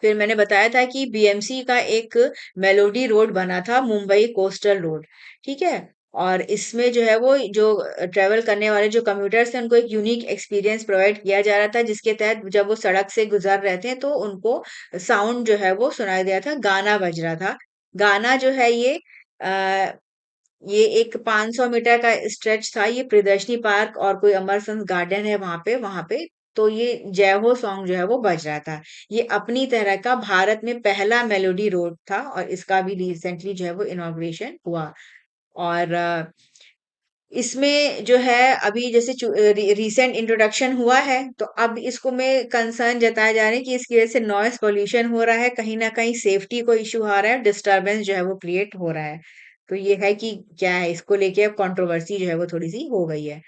फिर मैंने बताया था कि बीएमसी का एक मेलोडी रोड बना था, मुंबई कोस्टल रोड, ठीक है। और इसमें जो है वो जो ट्रेवल करने वाले जो कम्यूटर्स हैं उनको एक यूनिक एक्सपीरियंस प्रोवाइड किया जा रहा था, जिसके तहत जब वो सड़क से गुजर रहे थे तो उनको साउंड जो है वो सुनाई दिया था, गाना बज रहा था। गाना जो है आ, ये एक 500 मीटर का स्ट्रेच था। ये प्रियदर्शनी पार्क और कोई अमरसंस गार्डन है वहां पे। तो ये जय हो सॉन्ग जो है वो बज रहा था। ये अपनी तरह का भारत में पहला मेलोडी रोड था और इसका भी रिसेंटली जो है वो इनॉग्रेशन हुआ। और इसमें जो है अभी जैसे रिसेंट इंट्रोडक्शन हुआ है तो अब इसको में कंसर्न जताया जा रहा है कि इसकी वजह से नॉइस पोल्यूशन हो रहा है, कहीं ना कहीं सेफ्टी को इशू आ रहा है, डिस्टरबेंस जो है वो क्रिएट हो रहा है। तो ये है कि क्या है, इसको लेके अब कंट्रोवर्सी जो है वो थोड़ी सी हो गई है।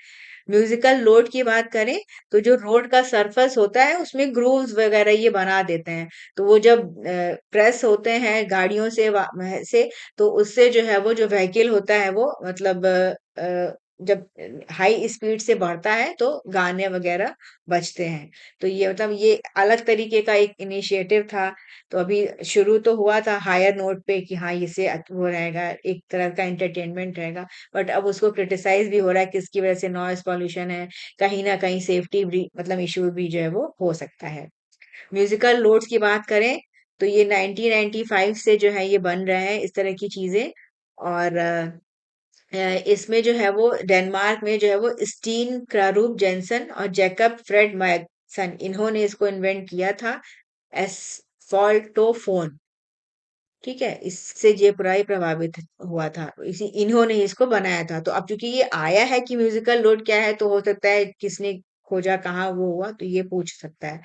म्यूजिकल लोड की बात करें तो जो रोड का सरफेस होता है उसमें ग्रूव्स वगैरह ये बना देते हैं। तो वो जब प्रेस होते हैं गाड़ियों से तो उससे जो है वो जो व्हीकल होता है वो मतलब जब हाई स्पीड से बढ़ता है तो गाने वगैरह बजते हैं। तो ये मतलब ये अलग तरीके का एक इनिशिएटिव था। तो अभी शुरू तो हुआ था हायर नोट पे कि हाँ इससे वो रहेगा, एक तरह का एंटरटेनमेंट रहेगा। बट अब उसको क्रिटिसाइज भी हो रहा है कि इसकी वजह से नॉइस पॉल्यूशन है, कहीं ना कहीं सेफ्टी भी मतलब इशू भी जो है वो हो सकता है। म्यूजिकल लोड्स की बात करें तो ये 1995 से जो है ये बन रहे हैं इस तरह की चीजें। और इसमें जो है वो डेनमार्क में जो है वो स्टीन क्रारूप जेंसन और जैकब फ्रेड मैक्सन इन्होंने इसको इन्वेंट किया था, एसफॉल्टोफोन, ठीक है। इससे ये पूरा ही प्रभावित हुआ था, इसी इन्होंने ही इसको बनाया था। तो अब चूंकि ये आया है कि म्यूजिकल लोड क्या है तो हो सकता है किसने खोजा, कहाँ वो हुआ, तो ये पूछ सकता है।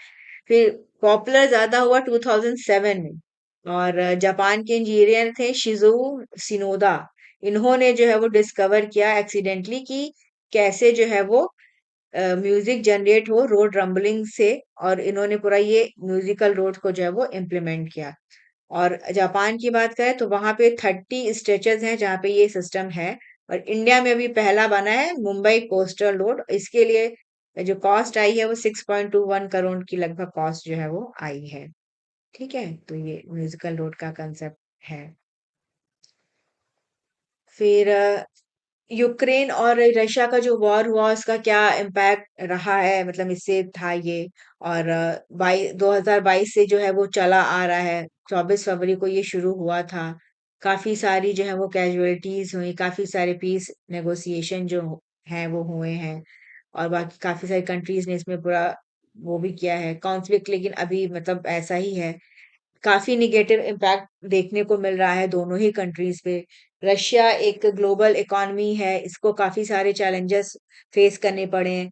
फिर पॉपुलर ज्यादा हुआ 2007 में, और जापान के इंजीनियर थे शिजू सिनोदा। इन्होंने जो है वो डिस्कवर किया एक्सीडेंटली कि कैसे जो है वो म्यूजिक जनरेट हो रोड रंबलिंग से, और इन्होंने पूरा ये म्यूजिकल रोड को जो है वो इम्प्लीमेंट किया। और जापान की बात करें तो वहां पे 30 स्ट्रेचेस हैं जहाँ पे ये सिस्टम है। और इंडिया में अभी पहला बना है मुंबई कोस्टल रोड। इसके लिए जो कॉस्ट आई है वो 6.21 करोड़ की लगभग कॉस्ट जो है वो आई है, ठीक है। तो ये म्यूजिकल रोड का कंसेप्ट है। फिर यूक्रेन और रशिया का जो वॉर हुआ उसका क्या इम्पैक्ट रहा है, मतलब इससे था ये। और 2022 से जो है वो चला आ रहा है, 24 फरवरी को ये शुरू हुआ था। काफी सारी जो है वो कैजुअलिटीज हुई, काफी सारे पीस नेगोशिएशन जो हैं वो हुए हैं। और बाकी काफी सारी कंट्रीज ने इसमें पूरा वो भी किया है कॉन्फ्लिक्ट, लेकिन अभी मतलब ऐसा ही है। काफी निगेटिव इम्पैक्ट देखने को मिल रहा है दोनों ही कंट्रीज पे। रशिया एक ग्लोबल इकोनॉमी है, इसको काफी सारे चैलेंजेस फेस करने पड़े हैं।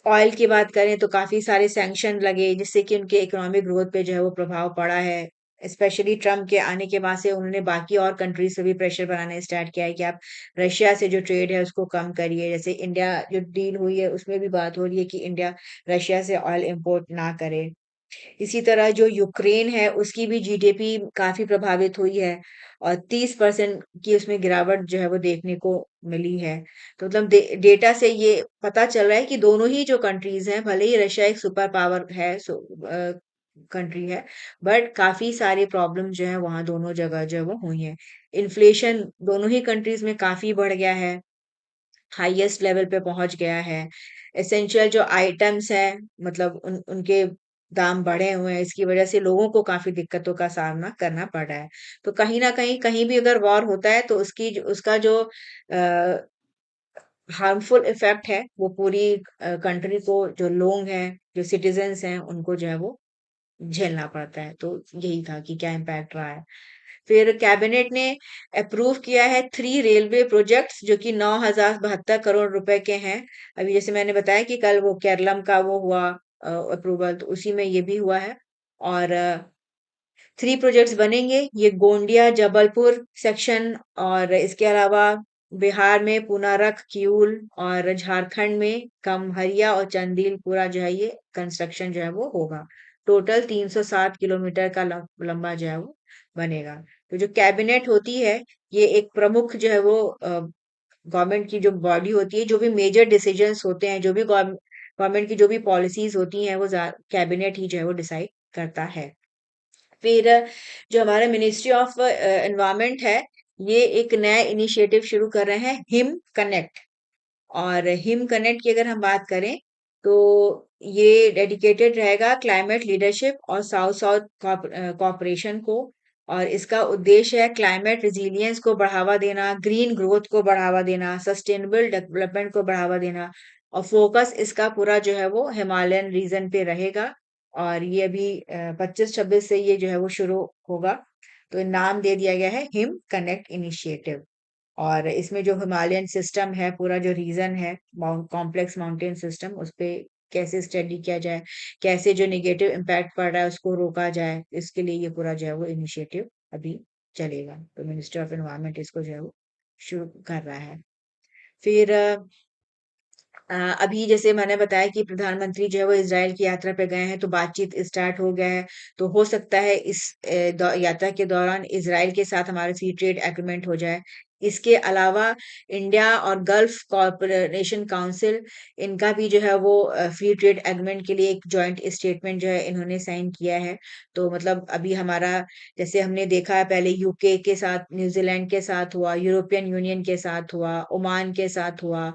ऑयल की बात करें तो काफी सारे सैंक्शन लगे, जिससे कि उनके इकोनॉमिक ग्रोथ पे जो है वो प्रभाव पड़ा है। स्पेशली ट्रम्प के आने के बाद से उन्होंने बाकी और कंट्रीज से भी प्रेशर बनाना स्टार्ट किया है कि आप रशिया से जो ट्रेड है उसको कम करिए। जैसे इंडिया जो डील हुई है उसमें भी बात हो रही है कि इंडिया रशिया से ऑयल इंपोर्ट ना करे। इसी तरह जो यूक्रेन है उसकी भी जीडीपी काफी प्रभावित हुई है और 30% की उसमें गिरावट जो है वो देखने को मिली है। तो मतलब डेटा से ये पता चल रहा है कि दोनों ही जो कंट्रीज हैं, भले ही रशिया एक सुपर पावर है, कंट्री है, बट काफी सारे प्रॉब्लम जो है वहां दोनों जगह जो है वो हुई है। इन्फ्लेशन दोनों ही कंट्रीज में काफी बढ़ गया है, हाईएस्ट लेवल पे पहुंच गया है। एसेंशियल जो आइटम्स हैं, मतलब उनके दाम बढ़े हुए हैं, इसकी वजह से लोगों को काफी दिक्कतों का सामना करना पड़ रहा है। तो कहीं ना कहीं कहीं भी अगर वॉर होता है तो उसका जो हार्मफुल इफेक्ट है वो पूरी कंट्री को, जो लोग हैं, जो सिटीजन्स हैं, उनको जो है वो झेलना पड़ता है। तो यही था कि क्या इम्पैक्ट रहा है। फिर कैबिनेट ने अप्रूव किया है 3 रेलवे प्रोजेक्ट्स जो कि 9,072 करोड़ रुपए के हैं। अभी जैसे मैंने बताया कि कल वो केरलम का वो हुआ अप्रूवल, तो उसी में ये भी हुआ है। और 3 प्रोजेक्ट्स बनेंगे, ये गोंडिया जबलपुर सेक्शन, और इसके अलावा बिहार में पुनारक किऊल, और झारखंड में कमहरिया और चंदील पूरा जो है ये कंस्ट्रक्शन जो है वो होगा। टोटल 307 किलोमीटर का लंबा जो है वो बनेगा। तो जो कैबिनेट होती है, ये एक प्रमुख जो है वो गवर्नमेंट की जो बॉडी होती है, जो भी मेजर डिसीजंस होते हैं, जो भी गवर्नमेंट की जो भी पॉलिसीज होती हैं, वो कैबिनेट ही जो है वो डिसाइड करता है। फिर जो हमारा मिनिस्ट्री ऑफ एनवायरनमेंट है, ये एक नया इनिशिएटिव शुरू कर रहे हैं, हिम कनेक्ट। और हिम कनेक्ट की अगर हम बात करें तो ये डेडिकेटेड रहेगा क्लाइमेट लीडरशिप और साउथ साउथ कॉपरेशन को। और इसका उद्देश्य है क्लाइमेट रिजिलियंस को बढ़ावा देना, ग्रीन ग्रोथ को बढ़ावा देना, सस्टेनेबल डेवलपमेंट को बढ़ावा देना। और फोकस इसका पूरा जो है वो हिमालयन रीजन पे रहेगा। और ये अभी 25-26 से ये जो है वो शुरू होगा। तो नाम दे दिया गया है हिम कनेक्ट इनिशिएटिव। और इसमें जो हिमालयन सिस्टम है, पूरा जो रीजन है, कॉम्प्लेक्स माउंटेन सिस्टम, उस पे कैसे स्टडी किया जाए, कैसे जो नेगेटिव इम्पैक्ट पड़ रहा है उसको रोका जाए, इसके लिए ये पूरा जो है वो इनिशिएटिव अभी चलेगा। तो मिनिस्ट्री ऑफ एनवायरनमेंट इसको जो है वो शुरू कर रहा है। फिर अभी जैसे मैंने बताया कि प्रधानमंत्री जो है वो इजराइल की यात्रा पे गए हैं, तो बातचीत स्टार्ट हो गया है। तो हो सकता है इस यात्रा के दौरान इजराइल के साथ हमारा फ्री ट्रेड एग्रीमेंट हो जाए। इसके अलावा इंडिया और गल्फ कॉरपोरेशन काउंसिल, इनका भी जो है वो फ्री ट्रेड एग्रीमेंट के लिए एक जॉइंट स्टेटमेंट जो है इन्होंने साइन किया है। तो मतलब अभी हमारा, जैसे हमने देखा है पहले यूके के साथ, न्यूजीलैंड के साथ हुआ, यूरोपियन यूनियन के साथ हुआ, ओमान के साथ हुआ,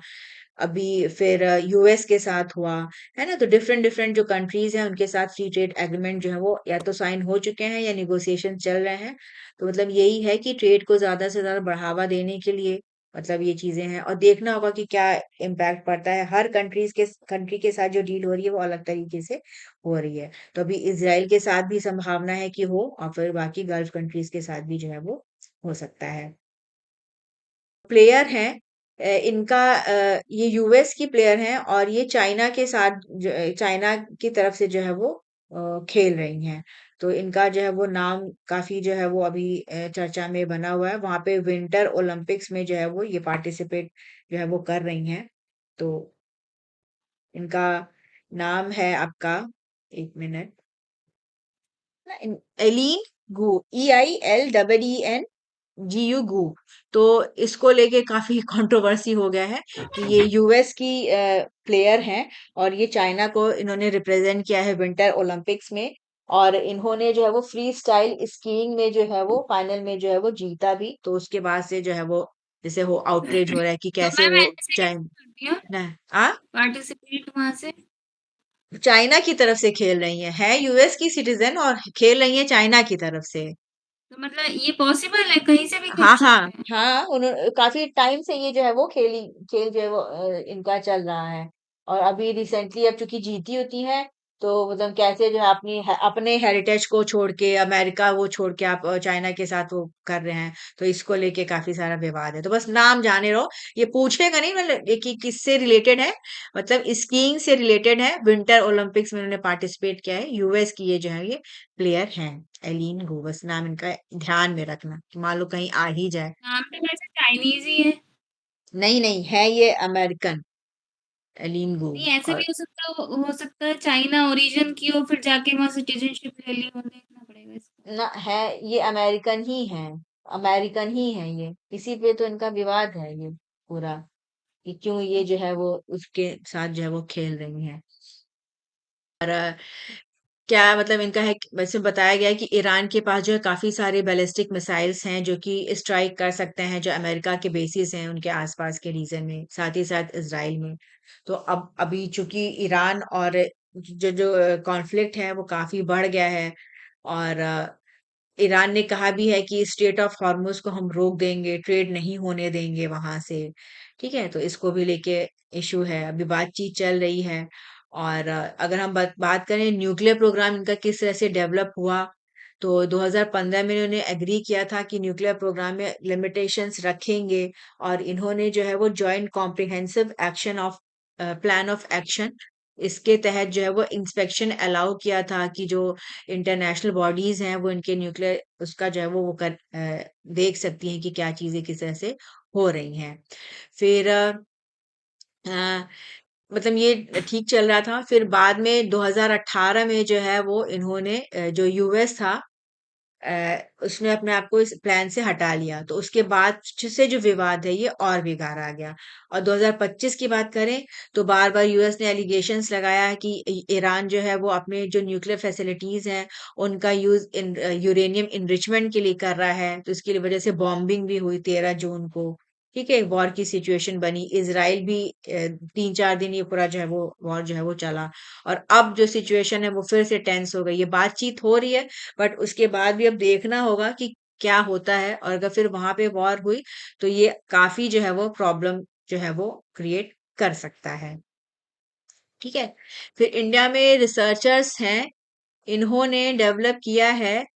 अभी फिर यूएस के साथ हुआ, है ना। तो डिफरेंट डिफरेंट जो कंट्रीज हैं उनके साथ फ्री ट्रेड एग्रीमेंट जो है वो या तो साइन हो चुके हैं या निगोशिएशन चल रहे हैं। तो मतलब यही है कि ट्रेड को ज्यादा से ज्यादा बढ़ावा देने के लिए मतलब ये चीजें हैं, और देखना होगा कि क्या इम्पैक्ट पड़ता है। हर कंट्री के साथ जो डील हो रही है वो अलग तरीके से हो रही है। तो अभी इसराइल के साथ भी संभावना है कि हो, और फिर बाकी गल्फ कंट्रीज के साथ भी जो है वो हो सकता है। प्लेयर हैं, इनका ये यूएस की प्लेयर हैं, और ये चाइना के साथ चाइना की तरफ से जो है वो खेल रही हैं। तो इनका जो है वो नाम काफी जो है वो अभी चर्चा में बना हुआ है। वहां पे विंटर ओलंपिक्स में जो है वो ये पार्टिसिपेट जो है वो कर रही हैं। तो इनका नाम है आपका, एक मिनट, एलीन गू, EILEEN GU गू। तो इसको लेके काफी कंट्रोवर्सी हो गया है कि ये यूएस की प्लेयर हैं, और ये चाइना को इन्होंने रिप्रेजेंट किया है विंटर ओलंपिक्स में। और इन्होंने जो है वो फ्री स्टाइल स्कीइंग में जो है वो फाइनल में जो है वो जीता भी। तो उसके बाद से जो है वो जैसे हो आउटरीच हो रहा है कि तो कैसे मैम वो ऐसे कैसे करती हैं चाइना पार्टिसिपेट वहां से? चाइना की तरफ से खेल रही है यूएस की सिटीजन, और खेल रही है चाइना की तरफ से। तो मतलब ये पॉसिबल है, कहीं से भी खेल हाँ हाँ सकते हैं? हाँ, उन्होंने काफी टाइम से ये जो है वो खेल जो है वो इनका चल रहा है। और अभी रिसेंटली अब चूंकि जीती होती है, तो मतलब कैसे जो है अपने हेरिटेज को छोड़ के अमेरिका वो छोड़ के आप चाइना के साथ वो कर रहे हैं, तो इसको लेके काफी सारा विवाद है। तो बस नाम जाने रहो, ये पूछेगा नहीं मतलब ये कि किससे रिलेटेड है, मतलब स्कीइंग से रिलेटेड है। विंटर ओलंपिक्स में उन्होंने पार्टिसिपेट किया है, यूएस की ये जो है ये प्लेयर हैं, एलिन गो। बस नाम इनका ध्यान में रखना कि मान लो कहीं आ ही जाए। नाम तो वैसे चाइनीज ही है। नहीं नहीं, है ये अमेरिकन, एलिन गो। नहीं, ऐसे भी और हो सकता है चाइना ओरिजिन की हो, फिर जाके वहां सिटीजनशिप ले ली हो, देखना पड़ेगा इसका। ना है, ये अमेरिकन ही है, अमेरिकन ही है ये। इसी पे तो इनका विवाद है ये पूरा, कि क्यों ये जो है वो उसके साथ जो है वो खेल रही हैं। और क्या मतलब इनका है वैसे बताया गया है कि ईरान के पास जो है काफी सारे बैलिस्टिक मिसाइल्स हैं जो कि स्ट्राइक कर सकते हैं जो अमेरिका के बेसिस हैं उनके आसपास के रीजन में, साथ ही साथ इसराइल में। तो अब अभी चूंकि ईरान और जो जो कॉन्फ्लिक्ट है वो काफी बढ़ गया है, और ईरान ने कहा भी है कि स्ट्रेट ऑफ हॉर्मुज को हम रोक देंगे, ट्रेड नहीं होने देंगे वहां से। ठीक है, तो इसको भी लेके इशू है, अभी बातचीत चल रही है। और अगर हम बात करें न्यूक्लियर प्रोग्राम इनका किस तरह से डेवलप हुआ, तो 2015 में इन्होंने एग्री किया था कि न्यूक्लियर प्रोग्राम में लिमिटेशंस रखेंगे, और इन्होंने जो है वो joint comprehensive action of plan of action, इसके तहत जो है वो इंस्पेक्शन अलाउ किया था कि जो इंटरनेशनल बॉडीज हैं वो इनके न्यूक्लियर उसका जो है वो देख सकती हैं कि क्या चीजें किस तरह से हो रही हैं। फिर अ, मतलब ये ठीक चल रहा था। फिर बाद में 2018 में जो है वो इन्होंने जो यूएस था उसने अपने आप को इस प्लान से हटा लिया, तो उसके बाद से जो विवाद है ये और भी गहरा गया। और 2025 की बात करें तो बार बार यूएस ने एलिगेशंस लगाया है कि ईरान जो है वो अपने जो न्यूक्लियर फैसिलिटीज हैं उनका यूज यूरेनियम इनरिचमेंट के लिए कर रहा है, तो इसकी वजह से बॉम्बिंग भी हुई 13 जून को। ठीक है, वॉर की सिचुएशन बनी, इसराइल भी 3-4 दिन ये पूरा जो है वो वॉर जो है वो चला। और अब जो सिचुएशन है वो फिर से टेंस हो गई है, बातचीत हो रही है, बट उसके बाद भी अब देखना होगा कि क्या होता है। और अगर फिर वहां पे वॉर हुई तो ये काफी जो है वो प्रॉब्लम जो है वो क्रिएट कर सकता है। ठीक है, फिर इंडिया में रिसर्चर्स हैं, इन्होंने डेवलप किया है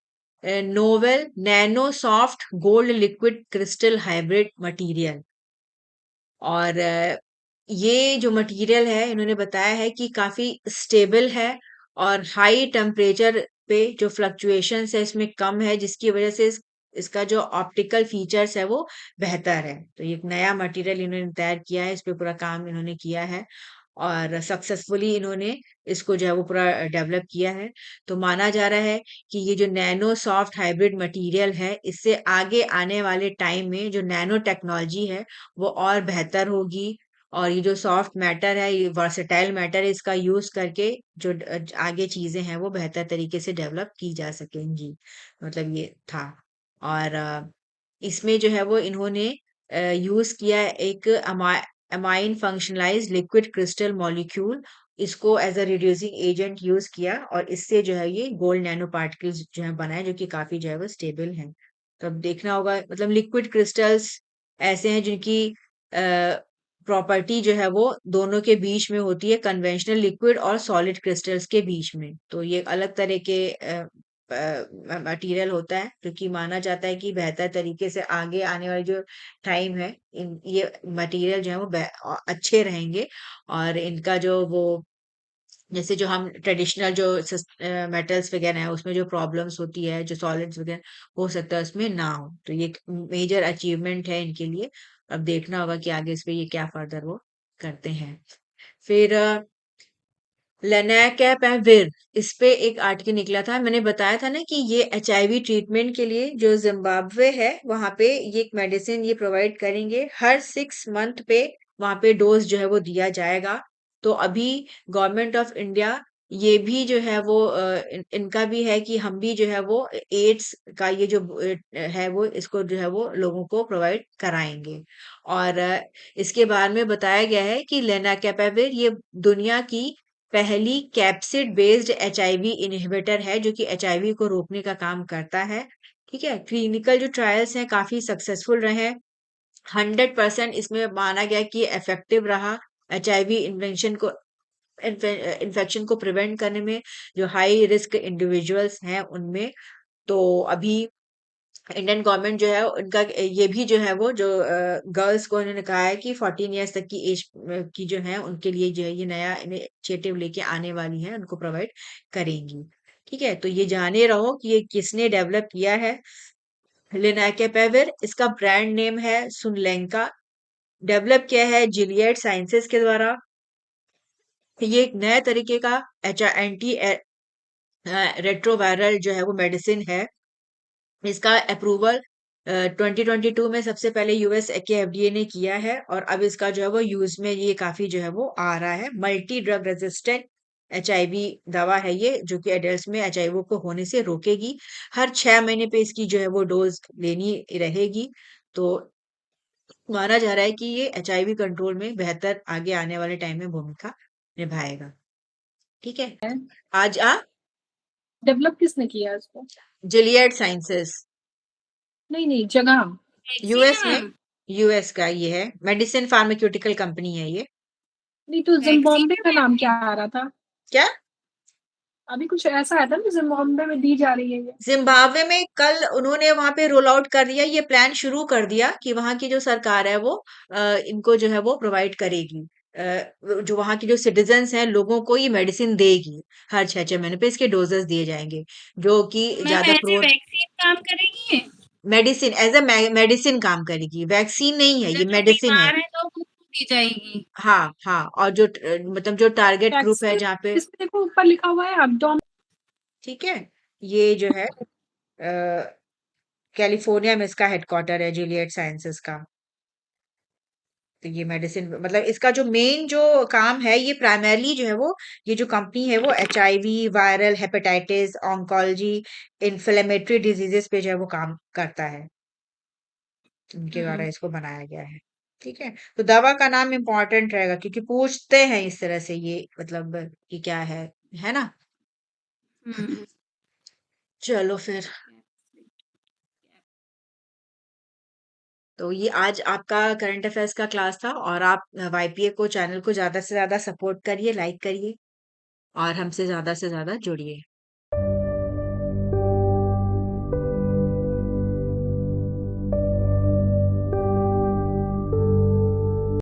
novel nano soft gold liquid crystal hybrid material. और ये जो मटेरियल है इन्होंने बताया है कि काफी स्टेबल है, और हाई टेम्परेचर पे जो फ्लक्चुएशंस है इसमें कम है, जिसकी वजह से इसका जो ऑप्टिकल फीचर्स है वो बेहतर है। तो ये एक नया मटेरियल इन्होंने तैयार किया है, इस पे पूरा काम इन्होंने किया है, और सक्सेसफुली इन्होंने इसको जो है वो पूरा डेवलप किया है। तो माना जा रहा है कि ये जो नैनो सॉफ्ट हाइब्रिड मटेरियल है इससे आगे आने वाले टाइम में जो नैनो टेक्नोलॉजी है वो और बेहतर होगी, और ये जो सॉफ्ट मैटर है, ये वर्सेटाइल मैटर है, इसका यूज करके जो आगे चीजें हैं वो बेहतर तरीके से डेवलप की जा सकेंगी। मतलब ये था। और इसमें जो है वो इन्होंने यूज किया है एक amine functionalised liquid crystal molecule, इसको as a reducing agent use किया, और इससे जो है ये गोल्ड नैनो पार्टिकल्स जो है बनाए जो कि काफी जो है वो स्टेबल हैं। तो अब देखना होगा, मतलब लिक्विड क्रिस्टल्स ऐसे हैं जिनकी प्रॉपर्टी जो है वो दोनों के बीच में होती है, कन्वेंशनल लिक्विड और सॉलिड क्रिस्टल्स के बीच में। तो ये अलग तरह के मटेरियल होता है जो कि माना जाता है कि बेहतर तरीके से आगे आने वाली जो टाइम है ये मटेरियल जो है वो अच्छे रहेंगे। और इनका जो वो जैसे जो हम ट्रेडिशनल जो मेटल्स वगैरह हैं उसमें जो प्रॉब्लम्स होती है, जो सॉलिड्स वगैरह हो सकता है उसमें ना हो, तो ये एक मेजर अचीवमेंट है इनके लिए। अब देखना होगा कि आगे इस पे ये क्या फर्दर वो करते हैं। फिर लेनाकेपैविर, इस पे एक आर्टिकल निकला था, मैंने बताया था ना कि ये एचआईवी ट्रीटमेंट के लिए जो जिम्बाब्वे है वहां पे ये एक मेडिसिन ये प्रोवाइड करेंगे, हर 6 मंथ पे वहां पे डोज जो है वो दिया जाएगा। तो अभी गवर्नमेंट ऑफ इंडिया ये भी जो है वो इनका भी है कि हम भी जो है वो एड्स का ये जो है वो इसको जो है वो लोगों को प्रोवाइड कराएंगे। और इसके बारे में बताया गया है कि लेनाकेपैविर ये दुनिया की पहली कैप्सिड बेस्ड एचआईवी इनहिबिटर है जो कि एचआईवी को रोकने का काम करता है। ठीक है, क्लिनिकल जो ट्रायल्स हैं काफी सक्सेसफुल रहे, 100% इसमें माना गया कि इफेक्टिव रहा एचआईवी इन्वेंशन को इन्फेक्शन को प्रिवेंट करने में, जो हाई रिस्क इंडिविजुअल्स हैं उनमें। तो अभी इंडियन गवर्नमेंट जो है उनका ये भी जो है वो जो गर्ल्स को उन्होंने कहा है कि 14 ईयर्स तक की एज की जो है उनके लिए जो है ये नया इनिशिएटिव लेके आने वाली है, उनको प्रोवाइड करेंगी। ठीक है, तो ये जाने रहो कि ये किसने डेवलप किया है। लेनाकेपेविर, इसका ब्रांड नेम है सुनलेंका। डेवलप किया है जिलियड साइंसेस के द्वारा। ये एक नए तरीके का एंटी रेट्रोवायरल जो है वो मेडिसिन है। इसका अप्रूवल 2022 में सबसे पहले यूएस के एफडीए ने किया है, और अब इसका जो है वो यूज में ये काफी जो है वो आ रहा है। मल्टी ड्रग रेजिस्टेंट एचआईवी दवा है ये, जो कि एडल्ट में एचआईवी को होने से रोकेगी। हर 6 महीने पे इसकी जो है वो डोज लेनी रहेगी। तो माना जा रहा है कि ये एचआईवी कंट्रोल में बेहतर आगे आने वाले टाइम में भूमिका निभाएगा। ठीक है, आज डेवलप किसने किया है इसको? जिलियड साइंसेस, नहीं जगह। वैक्सीन यूएस है में, मैम? यूएस का ये है, मेडिसिन फार्मास्यूटिकल कंपनी है ये। नहीं तो वैक्सीन जिम्बाब्वे है का नाम मैम क्या ये? आ रहा था? क्या? अभी कुछ ऐसा आया था ना, जिम्बाब्वे में दी जा रही है ये। जिम्बाब्वे में कल उन्होंने वहां पे रोल आउट कर दिया, ये प्लान शुरू कर दिया कि वहां की जो सरकार है वो इनको जो है वो प्रोवाइड करेगी। जो वहां की जो सिटीजन्स हैं लोगों को ये मेडिसिन देगी। हर 6 6 महीने पे इसके डोजेस दिए जाएंगे, जो कि तो मैम ज्यादा एज ए प्रोन वैक्सीन काम करेगी ये? मेडिसिन एज ए मेडिसिन काम करेगी, वैक्सीन नहीं है, मतलब ये जो मेडिसिन है। बीमार है तो उनको दी जाएगी? हाँ हाँ, और जो मतलब जो टारगेट ग्रुप है वैक्सीन, जहाँ पे, इसमें देखो ऊपर लिखा हुआ है अब्डोन। ठीक है, ये जो है कैलिफोर्निया में इसका हेडक्वार्टर है, जिलियड साइंसेस का। तो ये मेडिसिन मतलब इसका जो मेन जो काम है, ये प्राइमरली जो है वो, ये जो कंपनी है वो HIV, viral hepatitis, oncology, inflammatory diseases पे जो है वो काम करता है। उनके द्वारा इसको बनाया गया है। ठीक है, तो दवा का नाम इम्पोर्टेंट रहेगा क्योंकि पूछते हैं इस तरह से, ये मतलब कि क्या है ना। हम्म। चलो फिर, तो ये आज आपका करंट अफेयर्स का क्लास था, और आप वाईपीए को चैनल को ज्यादा से ज्यादा सपोर्ट करिए, लाइक करिए, और हमसे ज्यादा से ज्यादा जुड़िए।